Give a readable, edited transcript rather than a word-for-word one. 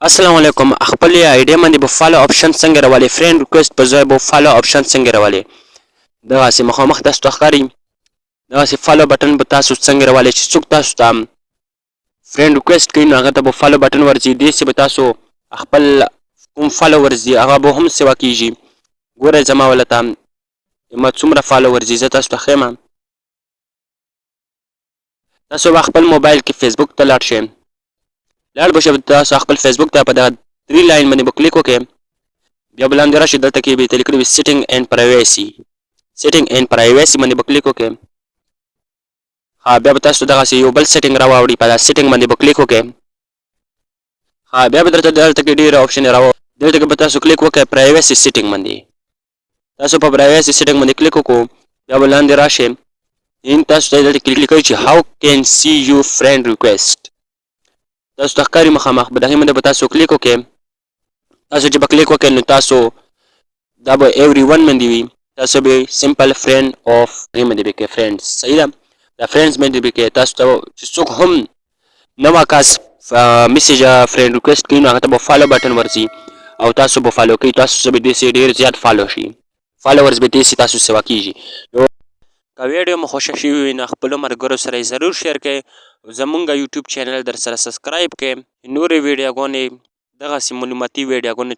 السلام علیکم خپل ایډیا باندې به فالو آپشن څنګه راولې فرند ریکوست په ځای به فالو آپشن څنګه راولې دغسې مخامخ تاسو ته ښکاري دغسې فالو بټن به تاسو څنګه راولې چې څوک تاسو ته فرند ریکوست کوي نو هغه ته به فالو بټن ورځي دېسې به تاسو خپل کوم فالوورز دي هغه به هم سیوا کیږي ګورئ زما ولته ما څومره فالوورز دي زه تاسو ته ښیم تاسو به خپل موبایل کې فیسبوک ته لاړ شئ لاړ به شئ تاسو خپل فیسبوک ته په دغه 3 لاین باندې به کلیک وکړئ بیا به لاندې راشئ دلته کې به یې لیکلي وي سیټینګ اینډ پرایویسي سیټینګ اینډ پرایویسي باندې به کلیک وکړئ بیا به تاسو دغسې یو بل سیټینګ راواوړي په دا سیټینګ باندې به کلیک وکړئ بیا به درته دلته کې ډېره آپشن راوړي دلته کې به تاسو کلیک وکړئ پرایویسي سیټینګ باندې تاسو په پرایویسي سیټینګ باندې کلیک وکړو بیا به لاندې راشئ تاسو ته دلته کې لیکلي چې هاو کین سی یو فرینډ ریکویسټ تاسو ته ښکاري مخامخ به د هغې باندې به تاسو کلیک وکړئ تاسو چې به کلیک وکړئ نو تاسو دا به ایوری ون باندې وي تاسو به سمپل فرینډ آف هغې باندې به کوئ فرینډز صحیح ده دا فرینډز باندې به کوئ تاسو ته چې څوک هم نوی کس میسیج فرینډ ریکویسټ کوي نو هغه ته به فالو بټن ورځي او تاسو به فالو کوئ تاسو به داسې ډېر زیات فالو شي فالوورز به داسې تاسو سیوا کیږي نو که ویډیو مو خوښه شوې وي نو خپلو ملګرو سره یې ضرور شیر کړئ زمونږ یوټیوب چینل در سره سبسکرایب کړئ نورې ویډیوګانې دغسې معلوماتي ویډیوګانې